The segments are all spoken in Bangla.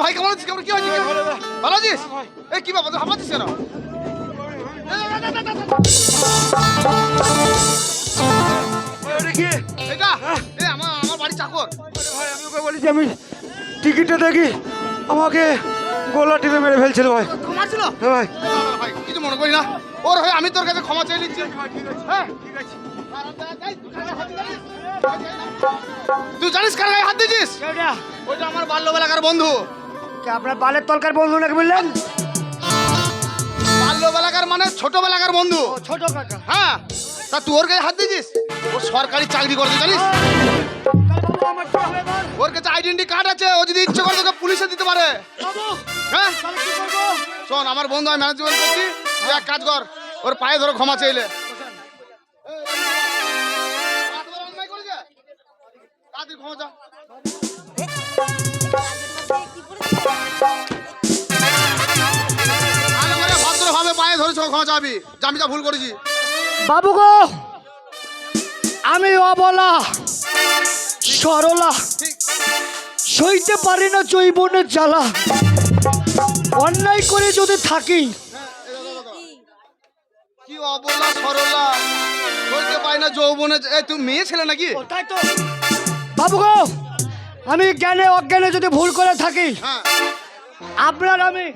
ভাই কেমন আছিস? কেমন কি হয়েছে? ভালো আছিস? এই কি বাবা হাঁপাচ্ছিস কেন? এটা আমার বাড়ি চাকর। ভাই আমি ওকে বলেছি আমি টিকিটটা দেখি আমাকে গোলা টিপে মেরে ফেলছিল ভাই। ক্ষমা ছিল? হ্যাঁ ভাই। ভাই কিছু মনে করি না, ওর হয়ে আমি তোর কাছে ক্ষমা চেয়ে নিচ্ছি। হ্যাঁ তুই জানিস কার গায়ে হাত দিয়েছিস? ওইটা আমার বাল্যবেলাকার বন্ধু। আপনার বালের তলকার বন্ধু নাকি বললেন? বাল্যবেলাকার মানে ছোটবেলাকার বন্ধু। ছোট কাকা। হ্যাঁ তা তুই ওর গায়ে হাত দিয়েছিস? ও সরকারি চাকরি করতে জানিস? ওর কাছে আইডেন্টি কার্ড আছে, ও যদি ইচ্ছে করে তোকে পুলিশে দিতে পারে। হ্যাঁ শোন আমার বন্ধু আমি ম্যানেজমেন্ট করছি, তুই এক কাজ কর ওর পায়ে ধরো ক্ষমা চাইলে। ক্ষমা চা। ভদ্রভাবে পায়ে ধরেছ ক্ষমা চাবি, আমি যা ভুল করেছি। বাবু গো আমি অবলা সরলা সইতে পারি না জৈবনের জ্বালা, অন্যায় করে যদি থাকি। কি অবলা সরলা সইতে পারি না যৌবনে? তুমি মেয়ে ছেলে নাকি? তাই তো বাবু গো, আমি জ্ঞানে অজ্ঞানে যদি ভুল করে থাকি আপনার আমি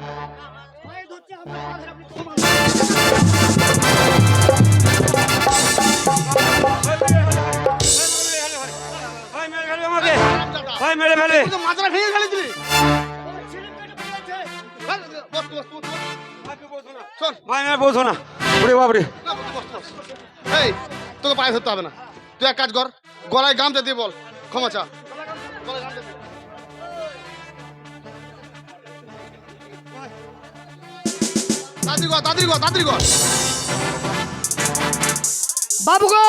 মেরে ফেলে মাথাটা ভেঙে ফেলেছিলি। বলছো না বাবরে। এই তোকে পায়ে ধরতে হবে না, তুই এক কাজ কর গলায় গামছা দিয়ে বল ক্ষমা চা। তাড়াতাড়ি কর। বাবু গো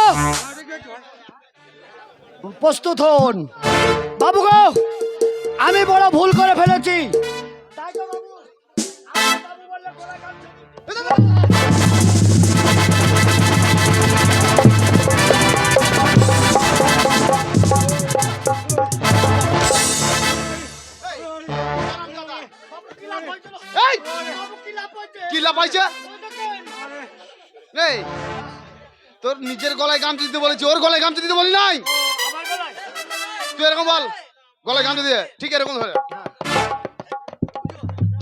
প্রস্তুত হন। বাবু গো আমি বড় ভুল করে ফেলেছি। কি লাভ পাইছে? তোর নিজের গলায় গামছা দিতে বলেছি, ওর গলায় গামছা দিতে বলি নাই। তুই এরকম বল গলায় গামছা দিয়ে, ঠিক এরকম ধরে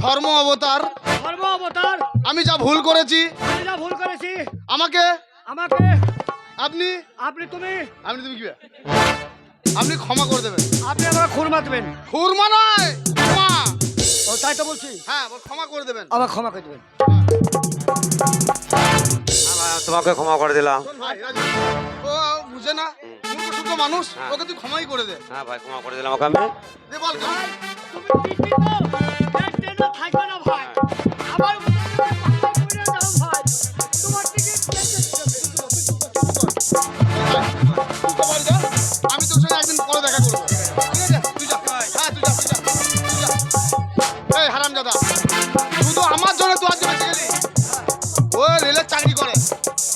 ধর্ম অবতার আমি যা ভুল করেছি আমাকে আপনি তুমি কি আপনি ক্ষমা করে দেবেন। আপনি আমাকে খুরমা দেবেন। খুরমা নয় ক্ষমা। ও তাই তো বলছি। হ্যাঁ ক্ষমা করে দেবেন। আমাকে ক্ষমা করে দেবেন। তোমাকে ক্ষমা করে দিলাম। ও বুঝে না ছোট মানুষ, ওকে তুই ক্ষমাই করে দে। হ্যাঁ ভাই ক্ষমা করে দিলাম ওকে আমি। দে বল আমি তোর সঙ্গে একদিন পরে দেখা করবো, ঠিক আছে? তুই যা। হ্যাঁ তুই যা। এই হারামজাদা শুধু আমার জন্য তুই আজকে বেঁচে গেলি। ও রেলের চাকরি করে,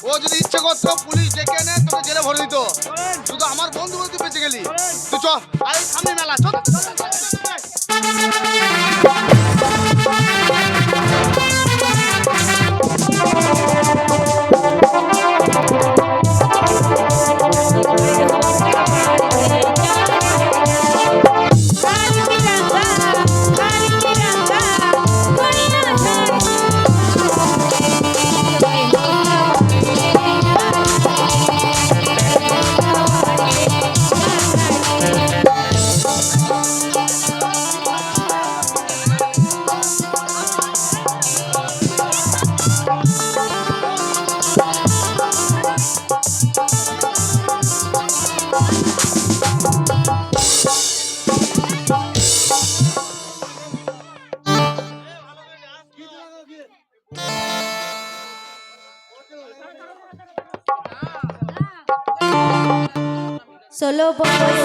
ও যদি ইচ্ছে করতো পুলিশ ডেকে এনে তোকে জেলে ভরে দিত, শুধু আমার বন্ধু বলে তুই বেঁচে গেলি। তুই চ আরে সামনে মেলা চল। ষোলো বয়সী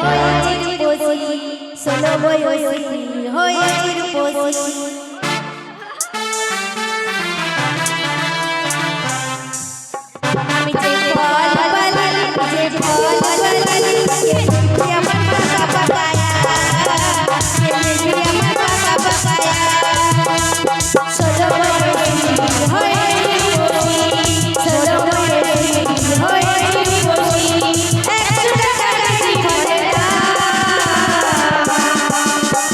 হয়েছি রূপসী, ষোলো বয়সী হয়েছি রূপসী। আমি যে ফল বালি, যে ফল বালি, কে আমার পাকা পাকায়া, কে আমার পাকা পাকায়া। ষোলো বয়সী হয়েছি রূপসী, ষোলো বয়সী হয়েছি রূপসী। 100 টাকা কাশি ঘরে দাও।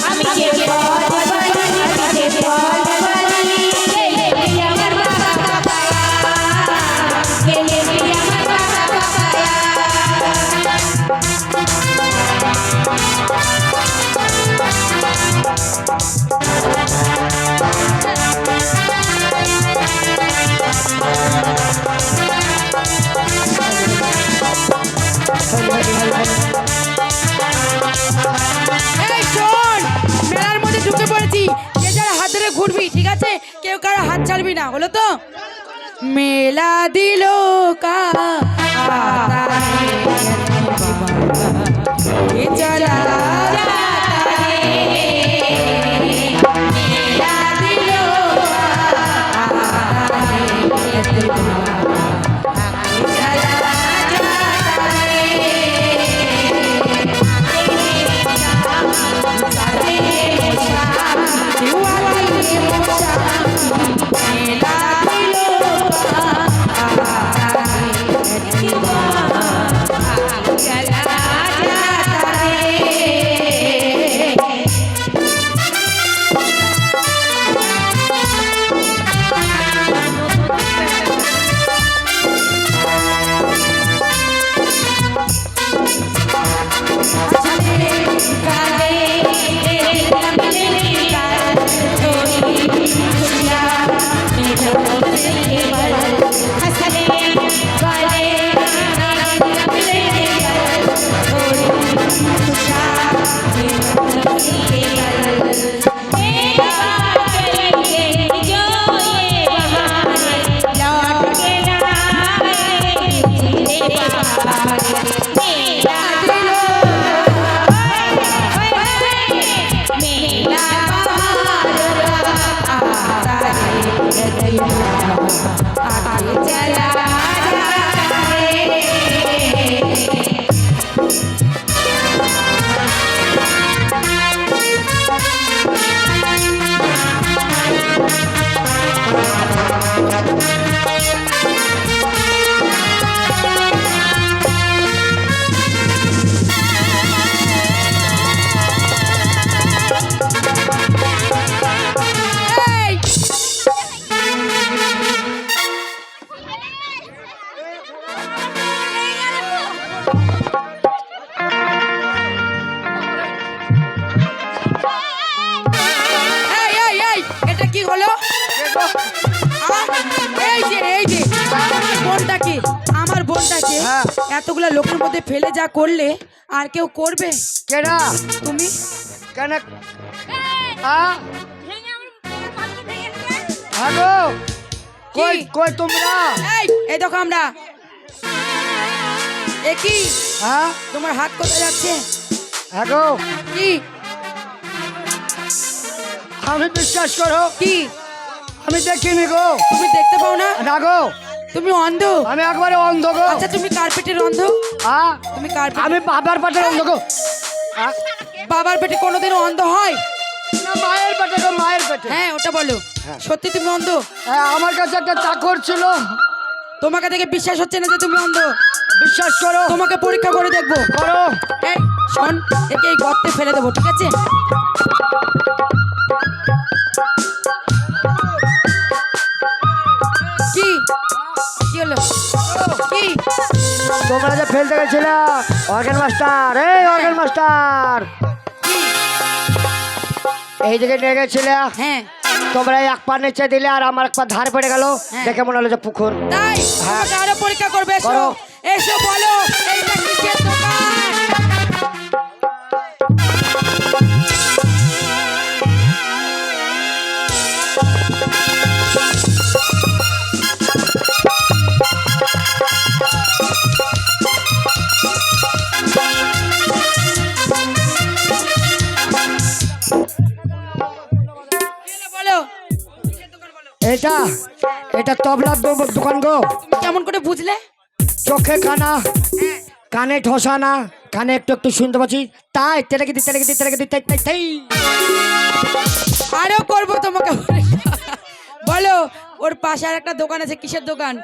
আমি যে ফল বালি, আমি যে ফল বালি, কে আমার পাকা পাকায়া, কে আমার পাকা পাকায়া। এই শোন, মেলার মধ্যে ঢুকে পড়েছি, যে যার হাত ধরে ঘুরবি, ঠিক আছে? কেউ কারো হাত ছাড়বি না, হলো তো? মেলা দিল কা आता है ये चला जाता है, मेला दिलों का आता है ये चला जाता है। এটা কি হলো? আমার বোনটাকে হ্যাঁ। এতগুলা লোকের মধ্যে ফেলে যা করলে, আর কেউ করবে? কেডা তুমি। কেন হ্যালো কই কই তোমরা? এই দেখো আমরা। এ কি? হ্যাঁ তোমার হাত কোথায় যাচ্ছে? হ্যালো কি আমি বিশ্বাস করো কি? আমি দেখিনি গো। তুমি দেখতে পাও না? না গো, তুমি অন্ধ? আমি একবারে অন্ধ গো। আচ্ছা তুমি কার্পেটের অন্ধ? হ্যাঁ তুমি কার্পেট, আমি বাবার পেটের অন্ধ গো। হ্যাঁ? বাবার পেটে কোনোদিনও অন্ধ হয়? না, মায়ের পেটে গো, মায়ের পেটে। হ্যাঁ ওটা বলো। হ্যাঁ। সত্যি তুমি অন্ধ? হ্যাঁ, আমার কাছে একটা চাকর ছিল। তোমাকে দেখে বিশ্বাস হচ্ছে না যে তুমি অন্ধ। বিশ্বাস করো। তোমাকে পরীক্ষা করে দেখবো। করো। এই শোন, একে এই গর্তে ফেলে দেবো, ঠিক আছে? কি কি হলো? কি? তোমরা যে ফেলতে গেছিলে অর্গান মাস্টার, এই অর্গান মাস্টার এই দিকে নিয়ে গেছিলে। হ্যাঁ তোমরা এক পা নিচে দিলে আর আমার এক পা ধার পড়ে গেল। হ্যাঁ। দেখে মনে হলো যে পুকুর। তাই হ্যাঁ। তোমাকে আরো পরীক্ষা করবে। এসো করো। এসো, বলো এইটা কিসের দোকান? এটা এটা তবলার দোকান গো। কেমন করে বুঝলে? চোখে কানা, কানে ঠোসা না, কানে একটু একটু শুনতে পাচ্ছি, তাই তেলেকে দি তাই। আরো করবো তোমাকে। বলো, ওর পাশে আর একটা দোকান আছে, কিসের দোকান?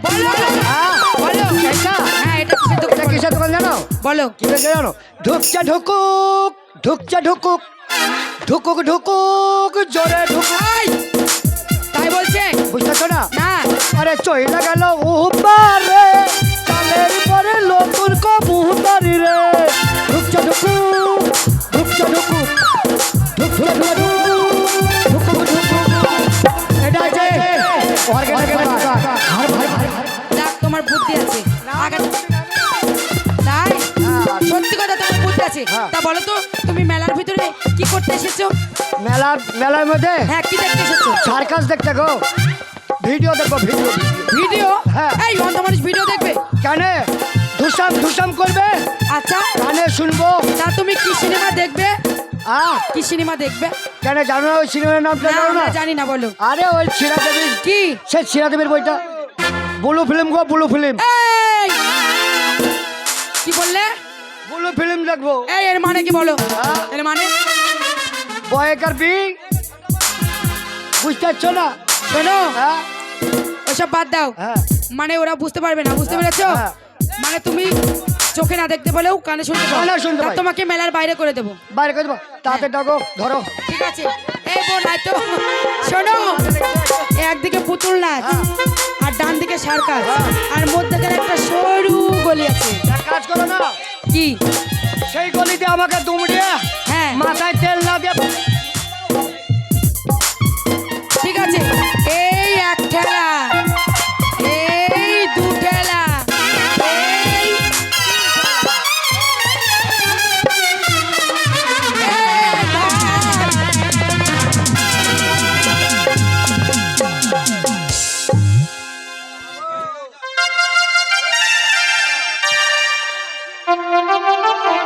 বলো, বলো। হ্যাঁ, এটা কিসের দোকান? কিসের দোকান জানো? বলো। কি বলছে জানো? ঢুকছে ঢুকুক, ঢুকছে ঢুকুক, ঢুকুক ঢুকুক, জোরে ঢুকুক। এই, তাই বলছে? বুঝতেছো না? না। আরে চইলা গেল উপারে, চালের পরে নতুন কবুতরি রে। ঢুকছে ঢুকুক, ঢুকছে ঢুকুক, ঢুকছে ঢুকুক, ঢুকুক ঢুকুক। এটা যে অর্গানিক দোকান। দেখ, তোমার বুদ্ধি আছে। তাই সত্যি কথা, তোমার বুদ্ধি আছে। তা বলো তো, তুমি মেলার ভিতরে কি করতে এসেছো? মেলার মধ্যে হ্যাঁ, কি দেখতে এসেছো? সার্কাস দেখতে গো। ভিডিও দেখবো, ভিডিও। ভিডিও? হ্যাঁ। এই অন্ধ মানুষ ভিডিও দেখবে? কেন? ধুসাম করবে, আচ্ছা, গানে শুনবো। তা তুমি কি সিনেমা দেখবে? হ্যাঁ, কি সিনেমা দেখবে? কেন জানো না ওই সিনেমার নামটা? না, জানো না? আমরা জানি না, বলো। আরে ওই ছিড়া দেবীর, কি? সে ছিড়া দেবীর বইটা, ব্লু ফিল্ম গো, ব্লু ফিল্ম। এই, কি বললে? ব্লু ফিল্ম দেখবো। এই, এর মানে কি বলো? হ্যাঁ। এর মানে? বয়েকার বি, বুঝতে পারছো না? শোনো, হ্যাঁ ওসব বাদ দাও। হ্যাঁ মানে ওরা বুঝতে পারবে না, বুঝতে পেরেছো? হ্যাঁ। মানে তুমি চোখে না দেখতে বলেও কানে শুনতে পাও। কানে শুনতে তা পাই। তোমাকে মেলার বাইরে করে দেবো। বাইরে করে দেবো, তাতে ডাকো, ধরো। ঠিক আছে। এই বোন, আয় তো। শোনো, একদিকে পুতুল নাচ, আর ডান দিকে সার্কাস, আর মধ্যখানে একটা সরু গলি আছে। এক কাজ করো না, কি? সেই গলিতে আমাকে দুমড়িয়ে হ্যাঁ। মাথায় তেল না দিয়ে